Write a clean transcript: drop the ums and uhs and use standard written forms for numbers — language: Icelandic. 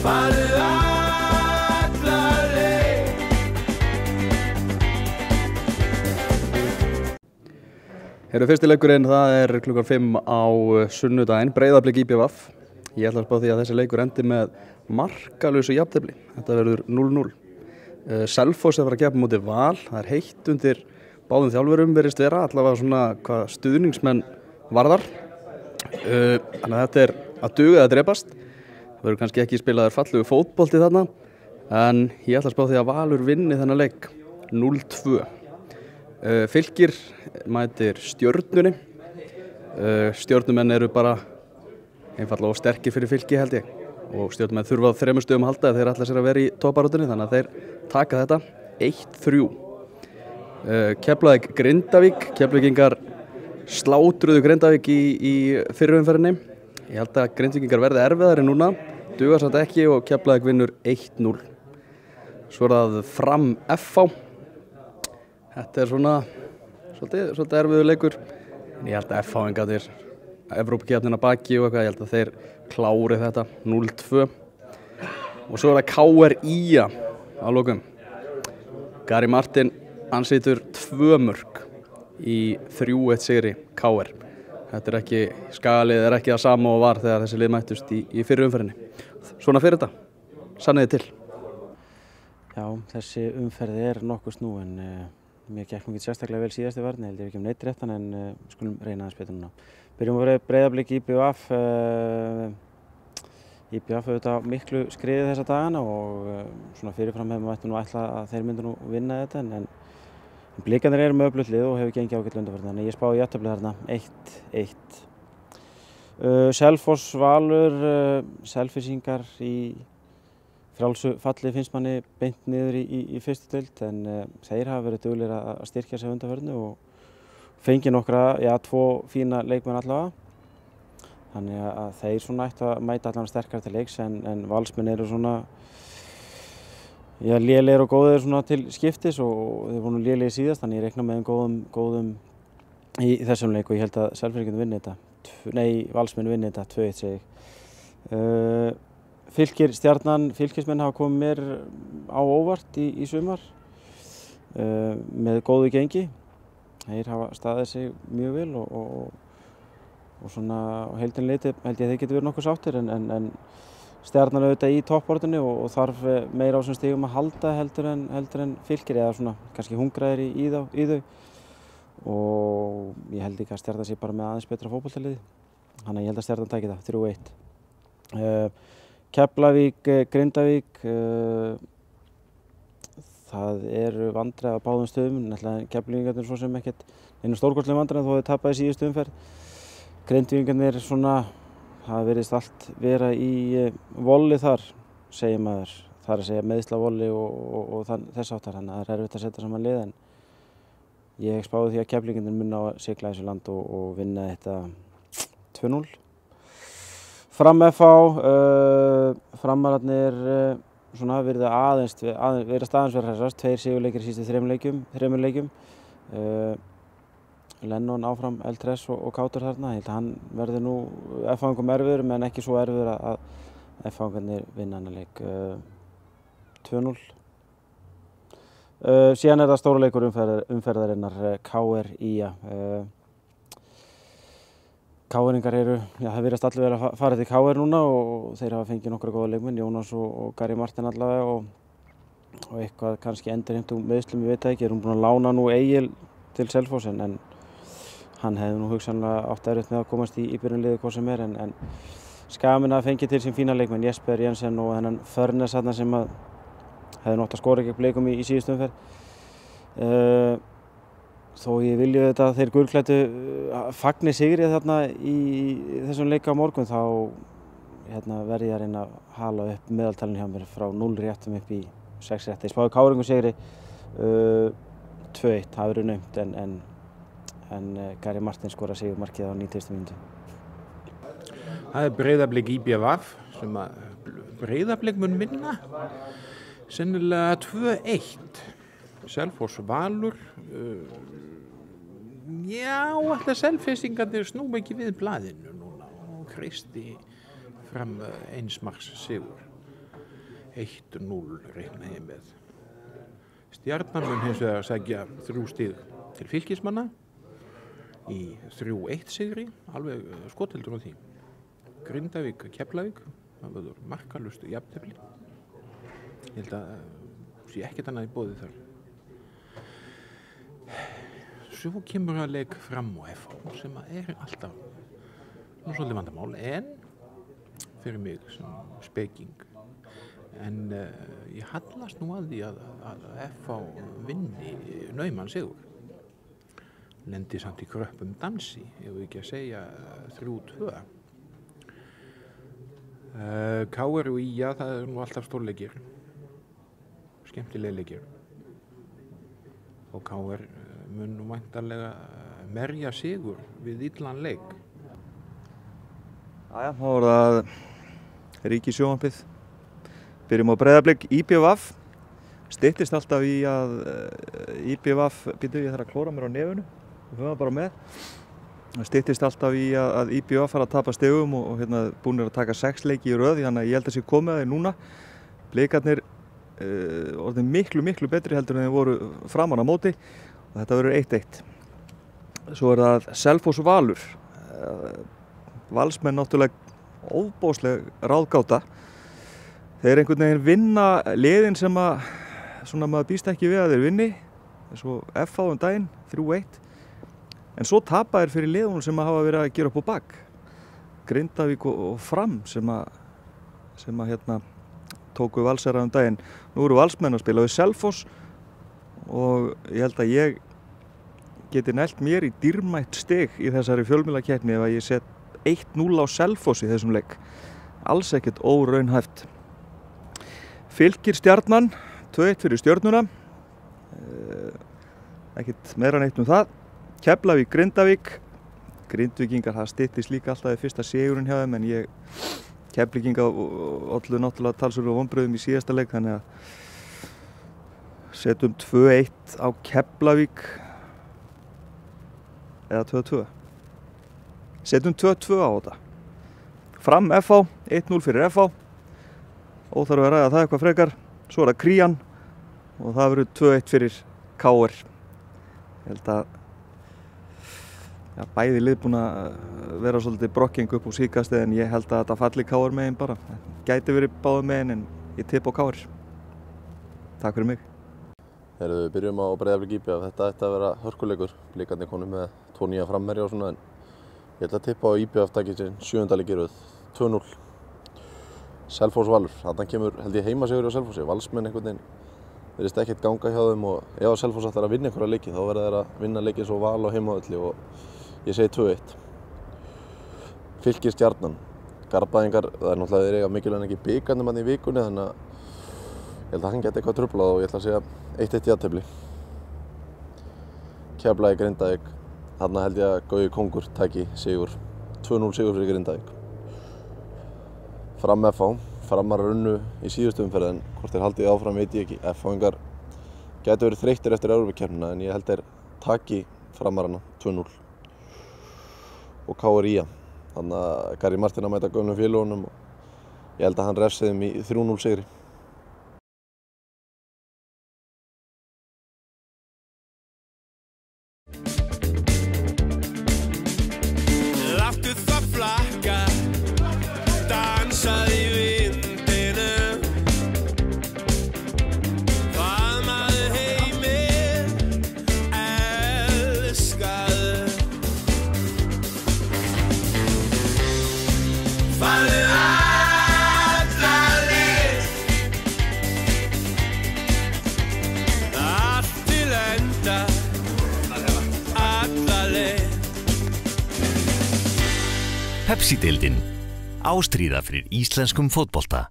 farið alla leið. Fyrsti leikurinn, það klukkan 5 á sunnudaginn, Breiðablik IBVF. Ég ætla að spá því að þessi leikur endi með markalausu jafntefli. Þetta verður 0-0. Selfoss að fara að keppa móti Val. Það heitt undir báðum þjálfurum virðist vera, allavega svona hvað stuðningsmenn varðar. Þannig að þetta að duga eða drepast. Það verður kannski ekki spilaður fallegu fótbolti þarna, en ég ætla að spá því að Valur vinni þennan leik 0-2. Fylkir mætir Stjörnunni. Stjörnumenn eru bara einfaldlega sterkir fyrir Fylki held ég, og Stjörnumenn þurfa á 3 stigum að halda ef þeir ætla sér að vera í toppbaráttunni, þannig að þeir taka þetta 1-3. Keflavík Grindavík. Keflavíkingar slátruðu Grindavík í fyrri umferðinni. Ég held að Grindvíkingar verði erfiðari núna, dugar samt ekki, og Keflavík vinnur 1-0. Svo það Fram FH. Þetta svona svolítið erfiður leikur, en ég held að FH-ingarnir Evrópukeppnina baki og eitthvað, ég held að þeir klári þetta 0-2. Og svo það KR IA á lokum. Gary Martin, hann setur 2 mörk í 3-1 sigri KR. Þetta ekki, skagalið ekki það sama og var þegar þessi lið mættust í fyrri umferðinni. Svona fyrir þetta, sanniði til. Já, þessi umferð nokkuð snúin. Mér gekk ekki sérstaklega vel síðasti varni, held ég ekki neitt réttan, en skulum reyna aðeins betur núna. Byrjum að Breiðablik IBVF. IBVF auðvitað miklu skriði þessa dagana og svona fyrirfram hefum við ættum nú ætla að þeir myndu nú vinna þetta, en Blikarnir með öflugt lið og hefur gengið ágætlega undanfarið, þannig ég spái jafntefli þarna 1-1. Selfoss Valur. Selfyssingar í frjálsu falli finnst manni beint niður í fyrstu deild, en þeir hafa verið duglegir að styrkja sig undanfarinu og fengið nokkra, 2 fína leikmenn allavega. Þannig að þeir svona ættu að mæta allavega sterkar til leiks, en Valsmenn eru svona lélegir og góðir svona til skiptis, og þeir voru lélegir síðast, þannig ég reikna með góðum í þessum leik, og ég held að Selfyssingar vinni þetta. Valsmenn vinni þetta 2-1 segi ég. Fylkir Stjarnan. Fylkismenn hafa komið mér á óvart í sumar með góðu gengi. Þeir hafa staðið sig mjög vel og svona á heildina litið held ég að þeir geti verið nokkuð sáttir, en Stjarnan auðvitað í toppbaráttunni og þarf meira á þessum stigum að halda heldur en Fylkir, eða svona kannski hungraðir í þau, og ég held ekki að Stjarnan sé bara með aðeins betra fótboltaliði, þannig að ég held að Stjarnan taki það 3-1. Keflavík Grindavík. Það vandræði á báðum stöðum. Keflavíkingarnir svo sem ekkert einu stórkostlegum vandræði þó þeir tapaði síðustu umferð. Grindvíkingarnir svona, það virðist allt vera í volli þar, segir maður. Það að segja meiðslavoli og þess áttar, þannig að það erfitt að setja saman lið, en ég spáði því að Keflavíkingarnir muni á að sigla þessu land og vinna þetta 2-0. Fram FH. Framararnir svona virðast aðeins vera hressast, 2 sigurleikir í síðustu 3 leikjum. Lennon áfram eldhress og kátur þarna. Ég held að hann verði nú FH-ingum erfiður, menn ekki svo erfiður að FH-ingarnir vinna hann leik 2-0. Síðan það stóra leikur umferðarinnar, KR IA. KR-ingar það virðast allir vera að fara til KR núna, og þeir hafa fengið nokkra góða leikmenn, Jónas og Gary Martin allavega, og eitthvað kannski endurheimt meiðslum, ég veit það ekki. Hún búin að lána nú Egil til Selfoss, en hann hefði nú hugsanlega átt erfitt með að komast í byrjunliðið hvað sem en Skamin að fengið til sín fína leikmenn, Jesper Jensen og þennan Förnes þarna sem að hefði nátt að skora gegn Blikum í síðustu umferð. Þó ég vilji þetta að þeir gulklæddu fagni sigri þarna í þessum leik á morgun, þá verði ég að reyna að hala upp meðaltalinn hjá mér frá 0 réttum upp í 6 rétti. Ég spáði KR-ingum sigri 2-1, það verður naumt, en Gary Martin skora sigurmarkið á 90. mínútu. Það Breiðablik IBVF sem að Breiðablik mun vinna sennilega 2-1. Selfoss Valur. Alltaf Selfyssingarnir snúm ekki við blaðinu núna og kreisti fram 1 marks sigur. 1-0 reikna ég með. Stjarnan mun hins vegar sækja 3 stig til Fylkismanna í 3-1 sigri, alveg skotildur á því. Grindavík, Keflavík, það verður markalaust jafntefli. Ég held að sé ekkert annað í boði þar. Svo kemur að leik Fram og FH sem er alltaf svolítið vandamál, en fyrir mig sem speking. En ég hallast nú að því að FH vinni nauman sigur. Lendi samt í kröppum dansi, ég vil ekki að segja 3-2. KR og IA, það er nú alltaf stórleikir, skemmtilegir leikir. Og KR mun nú væntanlega merja sigur við illan leik. Jæja, þá er það Ríkissjónvarpið. Byrjum á Breiðablik, IBVF. Styttist alltaf í að IBVF, ég þarf að klóra mér á nefinu, við höfum það bara með. Styttist alltaf í að IBVF fara að tapa stigum og hérna búnir að taka 6 leiki í röð, þannig að ég held að sé komið að þeir núna. Blikarnir orðin miklu betri heldur en þeir voru framan á móti og þetta verður 1-1. Svo er það Selfoss Valur. Valsmenn náttúrulega óbóðsleg ráðgáta. Þeir einhvern veginn vinna liðin sem að svona maður býst ekki við að þeir vinni. Svo FH daginn 3-1. En svo tapa þeir fyrir liðunum sem að hafa verið að gera upp á bak. Grindavík og Fram sem að hérna tóku Valsara daginn. Nú eru Valsmenn að spila við Selfoss og ég held að ég geti nælt mér í dýrmætt stig í þessari fjölmiðlakeppni ef að ég set 1-0 á Selfoss í þessum leik. Alls ekkert óraunhæft. Fylkir Stjarnan, 2-1 fyrir Stjörnuna. Ekkert meira neitt það. Keflavík, Grindavík. Grindvíkingar, það styttist líka alltaf í fyrsta sigurinn hjá þeim, en Keflvíkingar ollu náttúrulega talsverðum vonbrigðum í síðasta leik, þannig að setjum 2-1 á Keflavík eða 2-2. Setjum 2-2 á þetta. Fram FH, 1-0 fyrir FH. Óþarf að ræða það eitthvað frekar. Svo er það Krían og það verður 2-1 fyrir KR. Ég held að bæði lið búin að vera svolítið brokking upp úr síðkastið, en ég held að þetta falli KR megin bara. Gæti verið báðum megin, en ég tipp á KR. Takk fyrir mig. Við byrjum á Breiðablik IBVF. Þetta ætti að vera hörkuleikur. Blikarnir konum með 2 nýja framherja og svona, en ég ætla að tippa á IBVF takið sinn 7. leik í röð, 2-0. Selfoss Valur, þarna kemur held ég heimasigur á Selfossi. Valsmenn einhvern veginn virðist ekkert ganga hjá þeim, og ef Selfoss ætlar að vinna einhverja leiki þá verða þeir að vinna leiki svo Val á heimavelli, og ég segi 2-1. Fylkir Stjarnan, Garbaðingar, það er náttúrulega þeir eiga mikilvægt ekki bikarnir mann í vikunni, þannig að ég held að hann geti eitthvað truflað, og ég ætla að segja 1-1 jafntefli. Keflavík, Grindavík, þarna held ég að Gaui Kongur taki sigur, 2-0 sigur fyrir Grindavík. Fram FH, Framar runnu í síðustu umferð, en hvort þeir haldið áfram veit ég ekki. FH-ingar gætu verið þreyttir eftir Evrópukeppnina, en ég held þeir taki Framarana 2-0. Og KR IA, þannig að Gary Martin að mæta gömlum félagunum, og ég held að hann refsi þeim í 3-0 sigri. Pepsi-deildin, ástríða fyrir íslenskum fótbolta.